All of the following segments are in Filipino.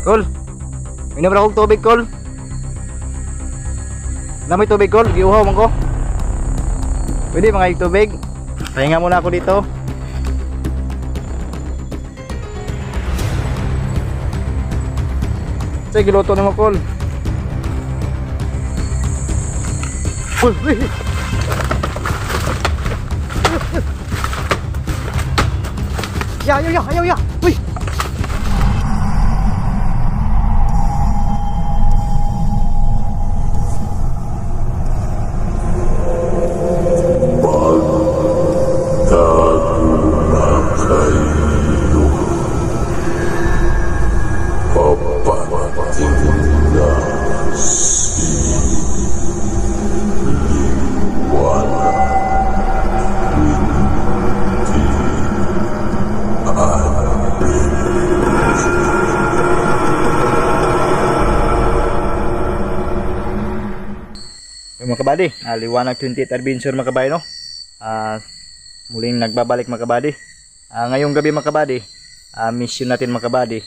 Kol, minom ra kog tubig, Kol. Lamay tubig, Kol. Giuhaw man ko. Pwede mga tubig. Pahinga muna ako dito. Sige, giluto na mo, Kol. Uy! Ya! Uy! Mga kabady, liwanag 28 adventure mga kabady, no? Muling nagbabalik mga kabady. Ngayong gabi mga kabady, mission natin mga kabady.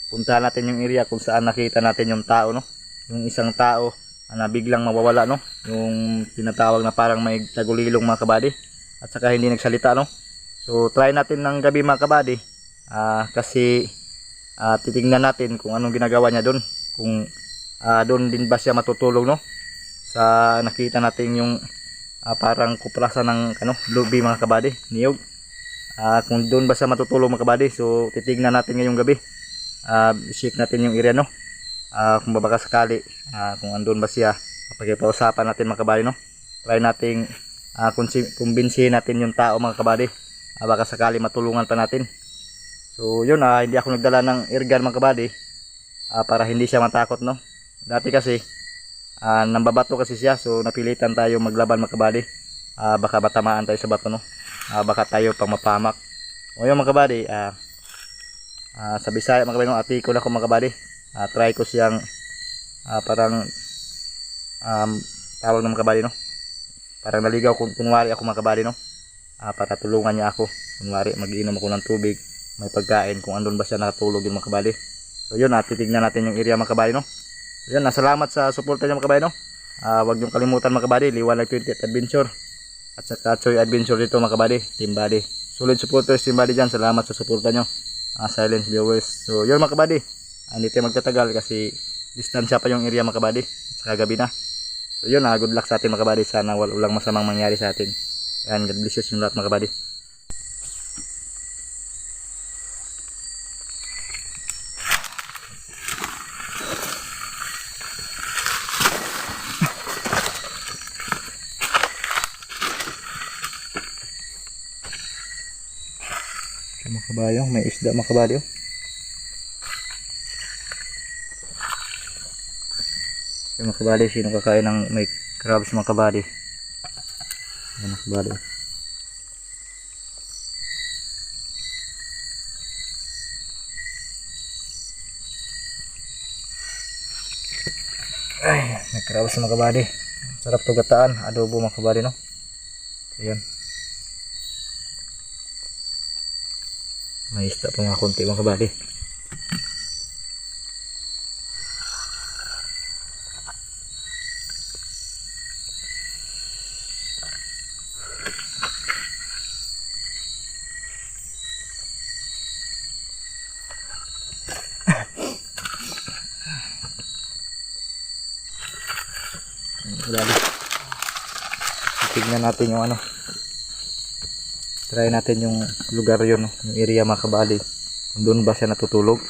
Puntahan natin yung area kung saan nakita natin yung tao, no? Yung isang tao na biglang mawawala, no? Yung tinatawag na parang may tagulilong mga kabady. At saka hindi nagsalita, no? So try natin ng gabi mga kabady. Kasi titingnan natin kung anong ginagawa niya doon. Kung doon din ba siya matutulog, no? Sa nakita natin yung parang kuprasan ng lubi mga kabady, niyog. Kung doon ba siya matutulog mga kabady, so titignan natin ngayong gabi. Check natin yung area, no? Kung baka sakali kung andun ba siya, pagkipausapan natin mga kabady, no? Try nating kumbinsihin natin yung tao mga kabady. Baka sakali matulungan pa natin. So yun, hindi ako nagdala ng airgun mga kabady, para hindi siya matakot, no? Dati kasi nambabato kasi siya, so napilitan tayo maglaban mga kabady. Baka batamaan tayo sa bato, no? Baka tayo pang mapamak. O yun mga kabady, sa Bisaya mga kabady, no? Atikon ako mga kabady. Try ko siyang parang tawag ng mga kabady, no? Parang naligaw kunwari ako mga kabady, no? Para tulungan niya ako. Kunwari mag-inom ako ng tubig, may pagkain, kung andun ba siya nakatulog yung mga kabady. So yun, titignan natin yung area mga kabady, no? So yan, salamat sa suporta niyo mga kabady, no? Huwag niyong kalimutan mga kabady, Liwanag 28 Adventure at saka Choy Adventure dito mga kabady, Team Buddy. Solid supporters Team Buddy dyan, salamat sa suporta niyo, silent viewers. So yun mga kabady, hindi tayo magtatagal kasi distansya pa yung area mga kabady at saka gabi na. So yun, good luck sa atin mga kabady, sana walang masamang mangyari sa atin. Yan, God bless you lahat mga kabady. Mga kabayo, may isda mga kabayo. So, mga kabayo, sino kakain ng may crabs mga kabayo? Mga kabayo. Ay, may crabs mga kabayo. Sarap to gataan, adobo mga kabayo, no? Ayan. May isda pa mga konti mga kabady. Tignan natin yung try natin yung lugar yun, yung area mga kabady, kung doon ba siya natutulog.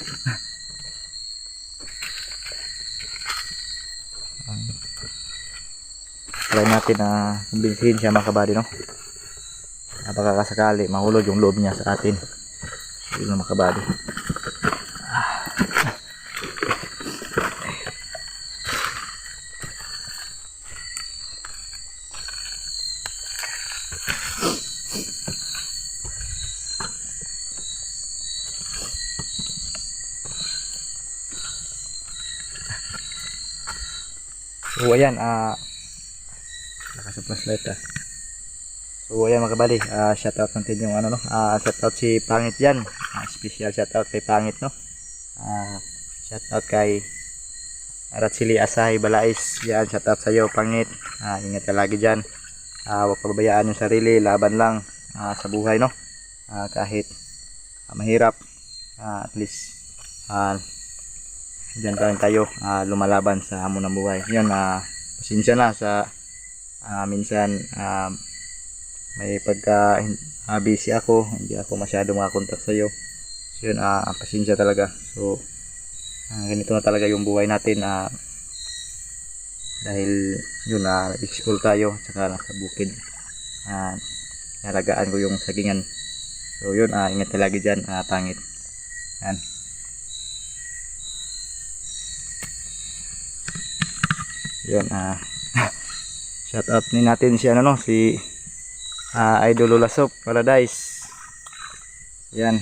Try natin na kumbinsihin siya mga kabady, no? Baka kasakali mahulog yung loob niya sa atin. Yun mga kabady. So ayan, lakas sa flashlight So ayan mga kabady, shoutout natin yung shoutout si Pangit dyan, special shoutout kay Pangit, no? Shout out kay Aratsili Asahi Balais. Yan, shout out sa iyo, Pangit. Ingat ka lagi dyan. Huwag pababayaan yung sarili, laban lang sa buhay, no? Kahit mahirap, at least dyan pa rin tayo lumalaban sa hamon ng buhay. Yan, pasensya na sa minsan may pagka busy ako, hindi ako masyado makakontak sa iyo. So yun, pasensya talaga. So ganito na talaga yung buhay natin, dahil yun, nag-school tayo tsaka nasa bukid, nalagaan ko yung sagingan. So yun, ingat ka lagi dyan, Pangit. Yan. Yun, shout out ni natin si ano, no, si Idol Lulasop Paradise. Yan.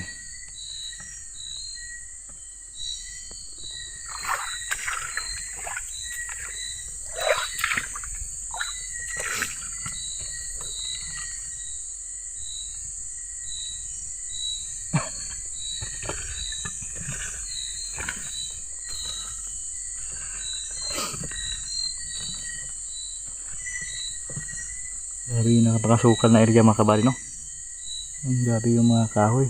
Grabe yung nakapakasukal na area mga kabali, no? Grabe yung mga kahoy.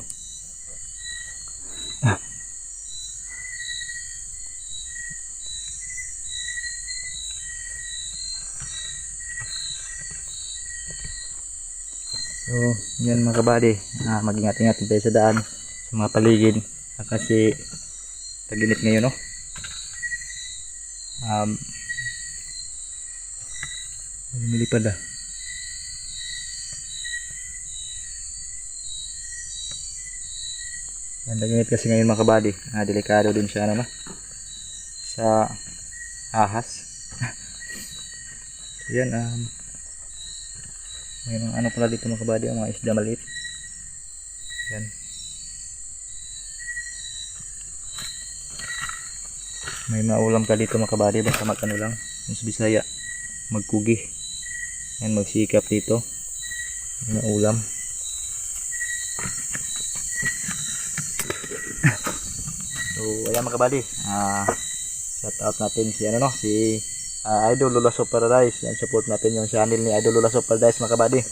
So yan mga kabali, mag-ingat-ingat tayo sa daan, sa mga paligid, kasi tag-init ngayon, no? Lumilipad Tag-init kasi ngayon mga kabali, delikado din siya, ano, no? Sa ahas. Yan, mayroong ano pala dito mga kabali, ang mga isda maliit. Yan. May maulam ka dito mga kabali, basta mag-ano lang, yung sa Bisaya, magkugi. Yan, magsikap dito. May maulam. So ayan mga kabali, shout out natin si ano, no, si Idol Lulasop Paradise. Yan, support natin yung channel ni Idol Lulasop Paradise mga kabali.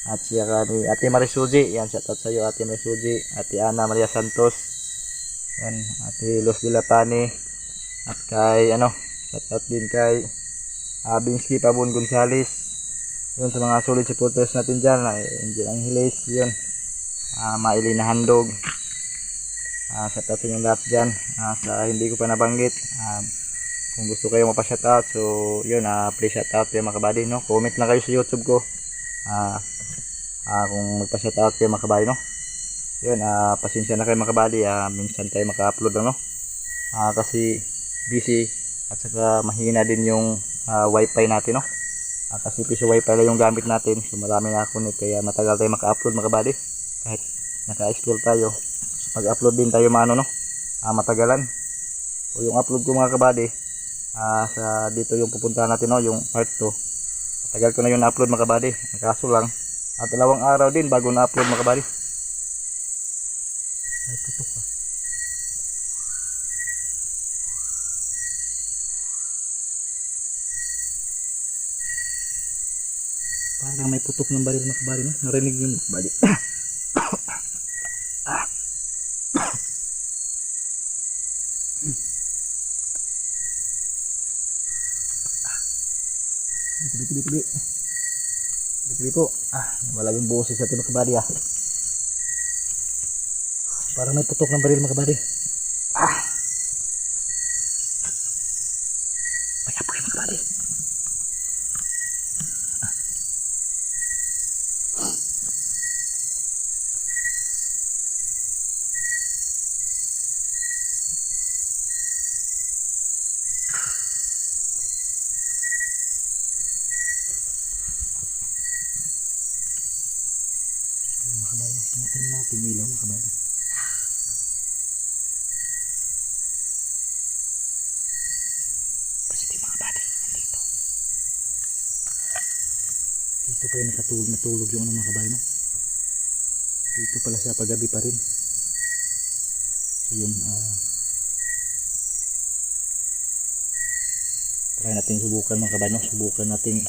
At siya ni Ate Marisuji, yan, shout out sa iyo Ate Marisuji, Ate Ana Maria Santos, yan, Ate Los Dilatani, at kay ano, shout out din kay Binsky Pabon Gonzales. Yun, sa mga solid supporters natin dyan, Angel Angeles, yun, Mailina Handog. Shout out sa inyong lahat dyan, sa hindi ko pa nabanggit. Kung gusto kayo mapa-shout out, so yun, please shout out kayo mga kabady, no? Comment lang kayo sa YouTube ko kung magpa-shout out kayo mga kabady, no? Yun, pasensya na kayo mga kabady, minsan tayo maka-upload lang, no? Kasi busy, at saka mahina din yung wifi natin, no? Kasi piso wifi lang yung gamit natin, so marami na ako, kaya matagal tayo maka-upload mga kabady, kahit naka-explore tayo. Mag-upload din tayo maano, no? Matagalan. O yung upload ko mga kabady, sa dito yung pupuntahan natin, no, yung part 2. Matagal ko na yung na-upload mga kabady. Kaso lang, at 2 araw din bago na-upload mga kabady. Ay, putok ka. Parang may putok ng baril mga kabady, no? Narinig yung kabady. Tibi po. Nawala yung boses sa ating mga kabady, Parang may putok ng baril mga kabady. Kaya po yung mga kabady. Mga kabady, tumating natin ilaw mga kabady. Dito pa yung natulog yung mga kabay, no? Dito pala siya paggabi pa rin. So yun, Try natin subukan mga kabady, no? Subukan natin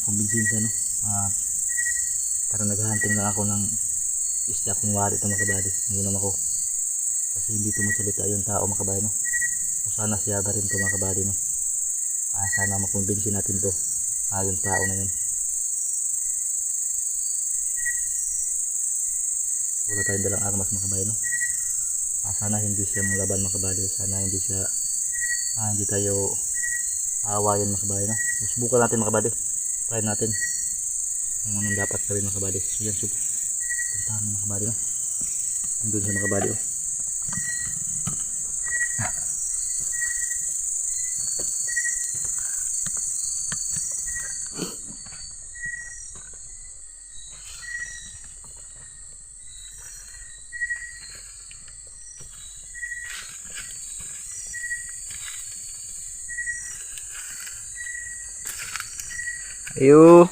kumbinsinsa, no? Para naghahunting lang ako ng isda kung wari ito mga kabady. Ininom ako kasi hindi tumusalita yung tao mga kabady, no? O sana siya ba rin ito mga kabady, no? Sana makumbinsin natin to yung tao na yun. Wala tayong dalang armas mga kabady, no? Sana hindi siya mulaban mga kabady. Sana hindi siya hindi tayo aawayan mga kabady, no? Subukan natin mga kabady. Try natin kung anong dapat gawin mga kabady. So yan, puntahan mga kabady, no? Andun siya mga kabady, oh. Ayo.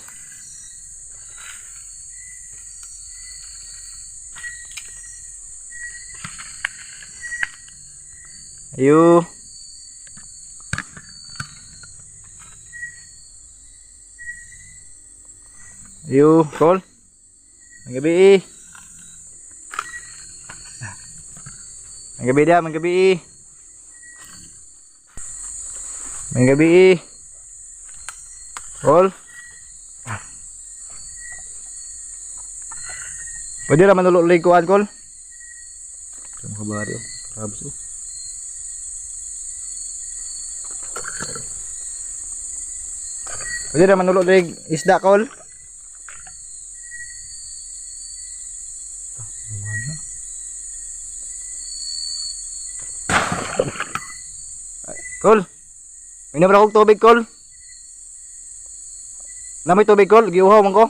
Ayo. Ayo, Kol. Manggabi. Manggabi dah, manggabi. Manggabi. Kol. Pwede ra manulog lingkuan, Kol. Sama kabari, oh. Rabs, oh. Pwede ra manulog lig isda, Kol. Kol. Minom ra kog tubig, Kol. Namoy tubig, Kol. Giuhaw man ko.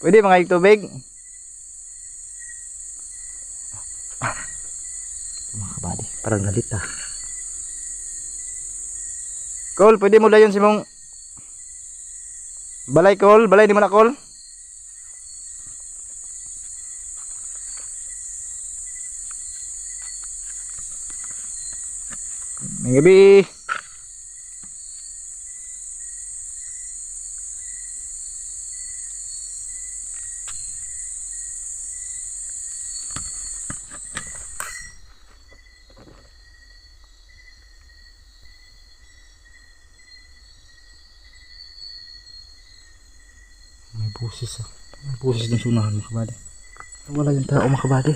Pwede mga tubig. Mga kabady, parang galit ah. Kol, pwede mo dayon si mong balay, Kol. Balay di mo na, Kol. May gabi. May busis ah. May busis ng sunahan mga kabady. Wala yung tao mga kabady.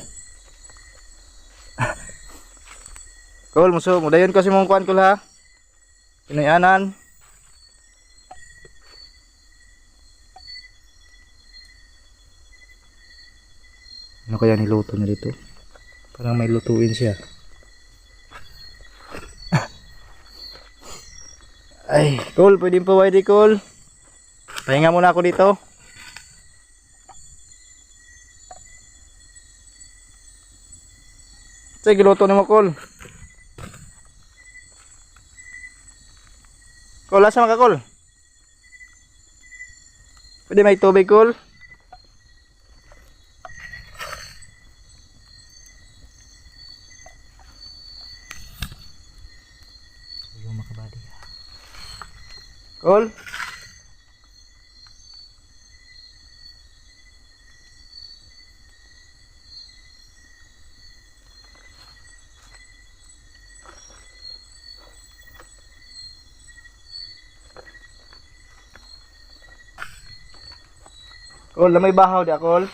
Kol, muso, mudayon kasi mong kuhan, Kol, ha. Pinayanan. Ano kaya niluto niya dito? Parang may lutuin siya. Ay, Kol, pwede pa pwede, Kol. Pahinga muna ako dito. Sige, luto na mo, Kol. Kol, asa ka, Kol? Pwede may tubig, Kol? Yung makabady. Kol? Kol, lamay bahaw di, Kol.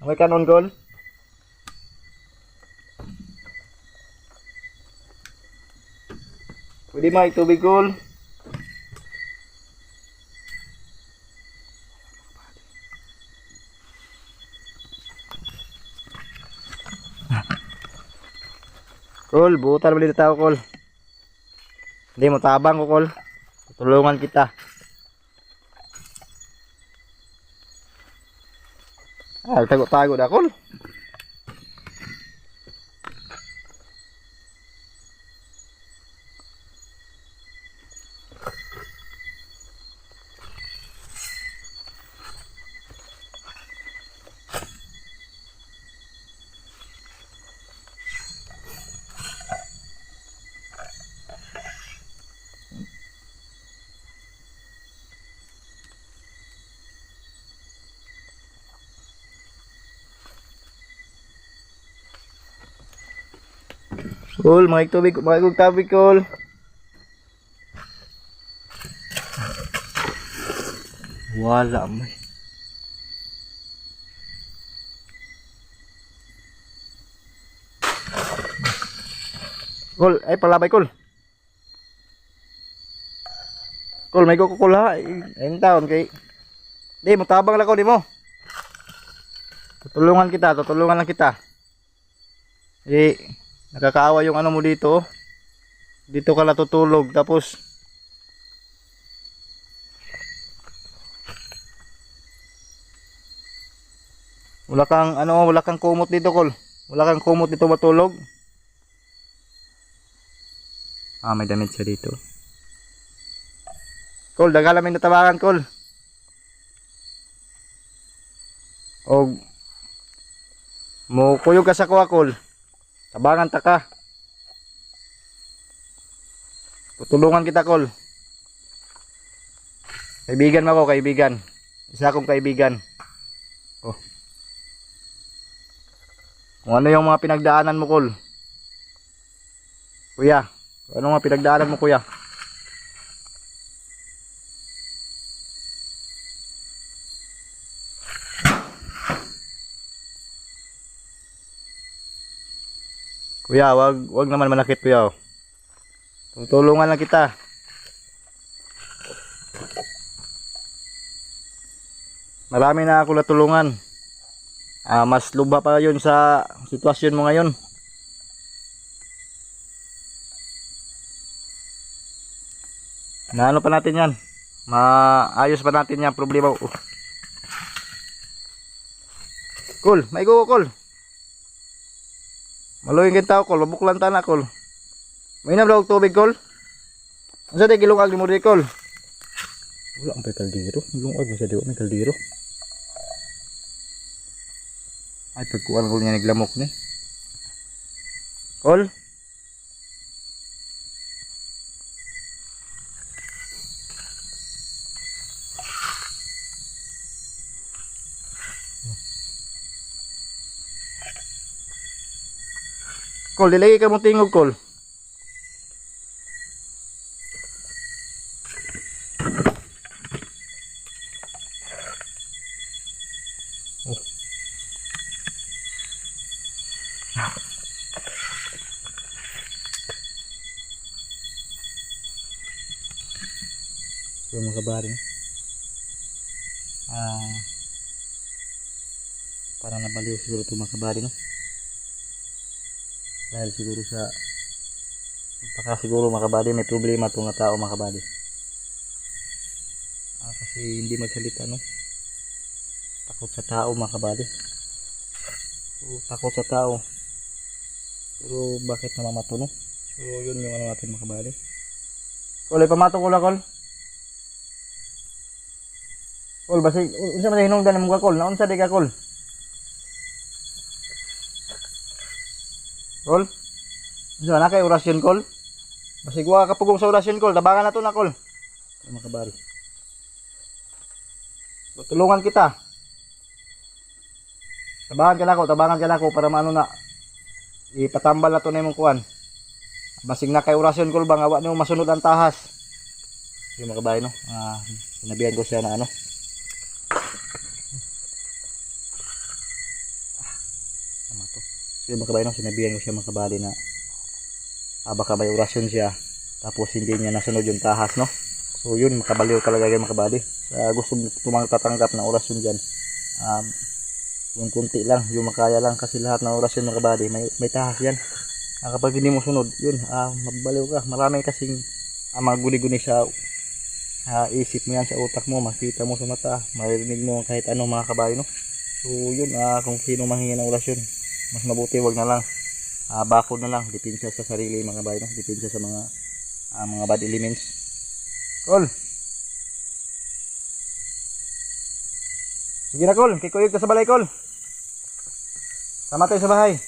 Lamay kanon, Kol. Pwede may tubig, Kol. Kol, buutan balik tao, Kol. Hindi mo tabang ko, Kol. Tutulungan kita. Tago-tago dah, Kol. Kol, mga tubig, mga tubig, Kol. Wala mo. Kol, ay palabay, Kol. Kol, may kukul ha. Ayun taon kay. Di mo tabang lang ko, di mo. Tutulungan lang kita. Eh, nakakaawa yung ano mo dito. Dito ka natutulog tapos wala kang kumot dito, Kol. Wala kang kumot dito matulog. May damit siya dito. Kol, dagalamin na tabangan, Kol. Og mo kuyog ka sa kuha, Kol. Tabangan ta ka. Tutulungan kita, Kol. Kaibigan mo ako, kaibigan. Isa akong kaibigan. Oh. Kung ano yung mga pinagdaanan mo, Kol. Kuya, ano mga pinagdaanan mo, kuya? Kuya, wag naman manakit, kuya. Tutulungan lang kita. Marami na ako natulungan. Mas lubha pa yun sa sitwasyon mo ngayon. Naano pa natin yan. Maayos pa natin yan problema. Kol, may go, Kol. Maluhin kita, Kol. Mabuklan ta na, Kol. May nablog tubig, Kol. Ang sa di gilungag ni mo di, Kol. Wala ang may kaldiro. Gilungag mo sa di, may kaldiro. Ay, pagkuhan ko niya naglamok ni. Kol. Kol, dilagay ka mong tingog, Kol. Yung mga kabaring. Parang nabaliw siguro itong mga kabaring, no? Dahil siguro sa siguro mga kabady may problema itong nga tao, mga kabady. Kasi hindi magsalita, no? Takot sa tao, mga kabady. Takot sa tao, pero bakit namamato, no? So yun yung ano natin, mga kabady. Kol, pamato ko lang, Kol. Kol, basig unsa man hinungdan mo ka, Kol? Naunsa di ka, Kol? Kol? Unsa na kay orasyon, Kol? Basig wa ka pugong sa orasyon, Kol. Tabangan na to na, Kol. Ay, mga kabari. Tutulungan kita. Tabangan ka na ko para maano na ipatambal na to na imong kuan. Basig na kay orasyon, Kol, bang awa nimo masunod ang tahas. Yung mga kabari, no? Sinabihan ko siya na ano. So mga kabady, no, sinabihan ko siya, mga kabady, na baka may orasyon siya tapos hindi niya nasunod yung tahas, no? So yun, makabaliw talaga yan, mga kabady. Gusto tatanggap na orasyon dyan, yung kunti lang, yung makaya lang, kasi lahat ng orasyon, mga kabady, may tahas yan. Kapag hindi mo sunod, yun, mabaliw ka. Marami kasing mga guni-guni sa isip mo yan, sa utak mo, makita mo sa mata, maririnig mo kahit ano, mga kabady, no? So yun, kung sino manghingi ng orasyon, mas mabuti wag na lang, bakod na lang, depensa sa sarili, mga kabady, no? Depensa sa mga bad elements. Kol, sige na, Kol, kikuyog ka sa balay, Kol. Sama tayo sa bahay.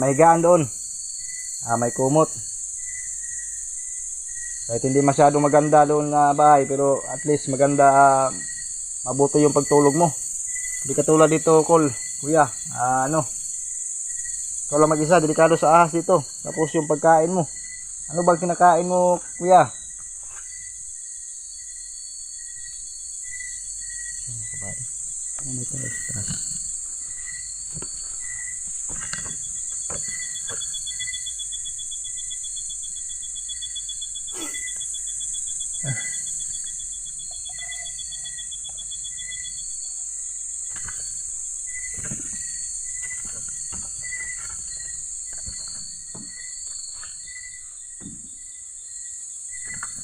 May higaan doon, may kumot. Kahit hindi masyado maganda doon na bahay, pero at least maganda, mabuti yung pagtulog mo. Hindi katulad dito, Kol, kuya, Ikaw lang mag-isa, delikado sa ahas dito. Tapos yung pagkain mo. Ano bang kinakain mo, kuya? Ano may taas?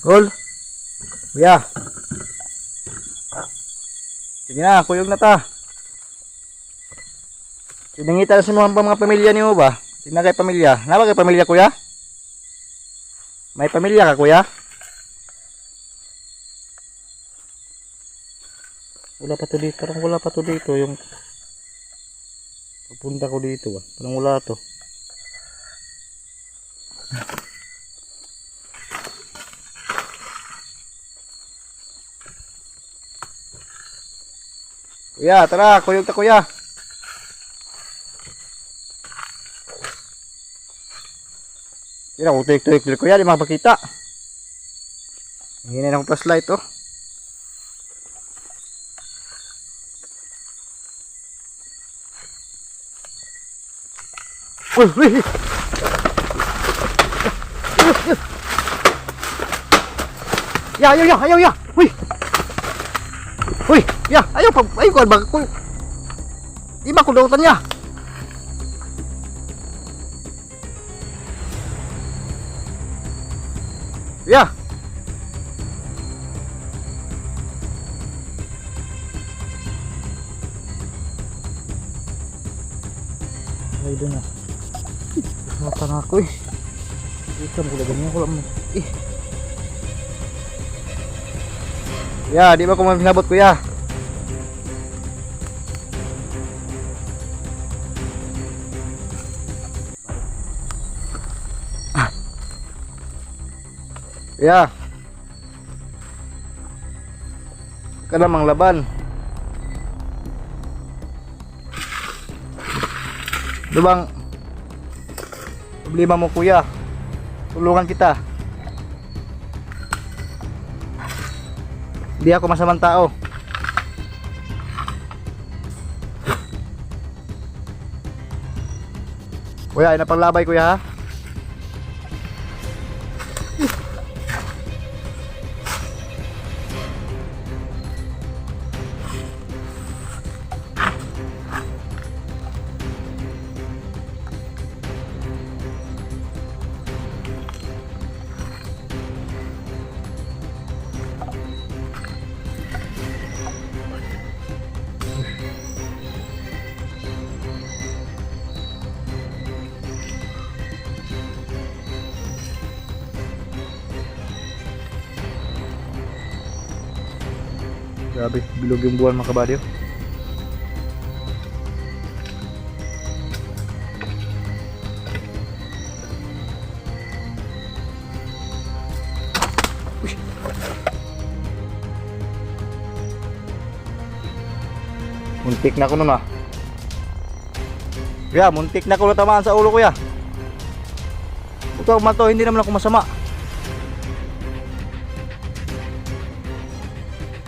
Gol. Kuya. Sige na, kuyog na ta. Sinangita na sa mga pamilya niyo ba? Sino kay pamilya? Napa kay pamilya, kuya? May pamilya ka, kuya? Wala pa to dito. Parang wala pa to dito. Yung papunta ko dito ba? Parang wala to. Kuya, tara, kuyog ta, kuya. Kira, utik-utik kuya, di makapakita. Hingin na akong flashlight, oh. Uy, uy! Ya, ya, ya, ayaw, ya! Uy! Uy! Ya, ayaw pa! Ayaw ko, bag ko! Di ba kudautan niya? Ya! Ay, doon na. Mata na ako eh. Dito mo kula ganyan ko lang. Eh. Ya, di ba ko maminabot, kuya? Ya. Ka namang laban. Ano bang problema mo, kuya? Tulungan kita. Hindi ako masamang tao. Kuya, ay napaglabay, kuya, ha? Grabe, bilog yung buwan, mga kabadyo. Muntik na ko nun, ah. Kuya, muntik na ko natamaan sa ulo, kuya. Ito man to, hindi naman ako masama.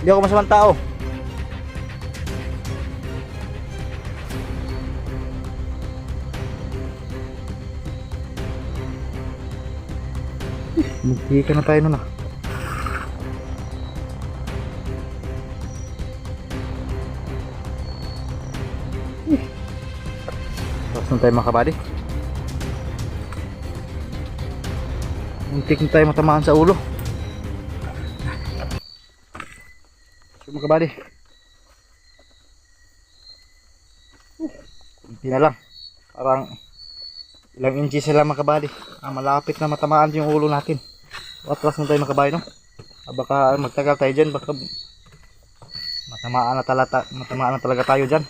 Hindi ako masamang tao. Muntikan na tayo nun, ah. Tapos na tayo, mga kabady. Muntik na tayo matamaan sa ulo. So, mga kabady, kunti na lang. Parang ilang inches na lang, mga kabady. Malapit na matamaan yung ulo natin. Atras na tayo, mga kabady, no? Baka magtagal tayo dyan. Baka matamaan na talaga tayo dyan.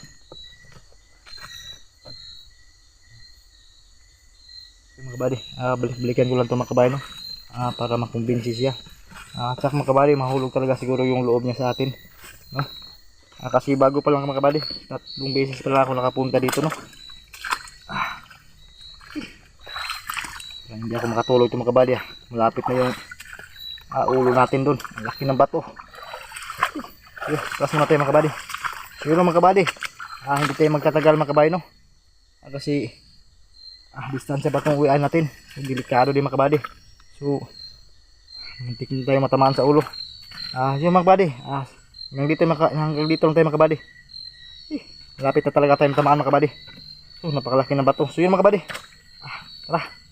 Mga kabady, balik-balikan ko lang ito, mga kabady, no? Para makumbinsi siya. At saka, mga kabady, mahulog talaga siguro yung loob niya sa atin, no? Kasi bago pa lang, mga kabady, 3 beses pa lang ako nakapunta dito, no? Hindi ako makatulog ito mga kabady. Malapit na yung ulo natin dun. Ang laki ng bato. Sige, taas muna tayo mga kabady. Siguro mga kabady, hindi tayo magtatagal mga kabady, no? Kasi distansya ba itong uwian natin? Delikado din mga kabady. So muntik na tayo matamaan sa ulo. Yun mga kabady, hanggang dito lang tayo mga kabady. Malapit na talaga tayo matamaan mga kabady. So napakalaki ng bato. So yun mga kabady, tara.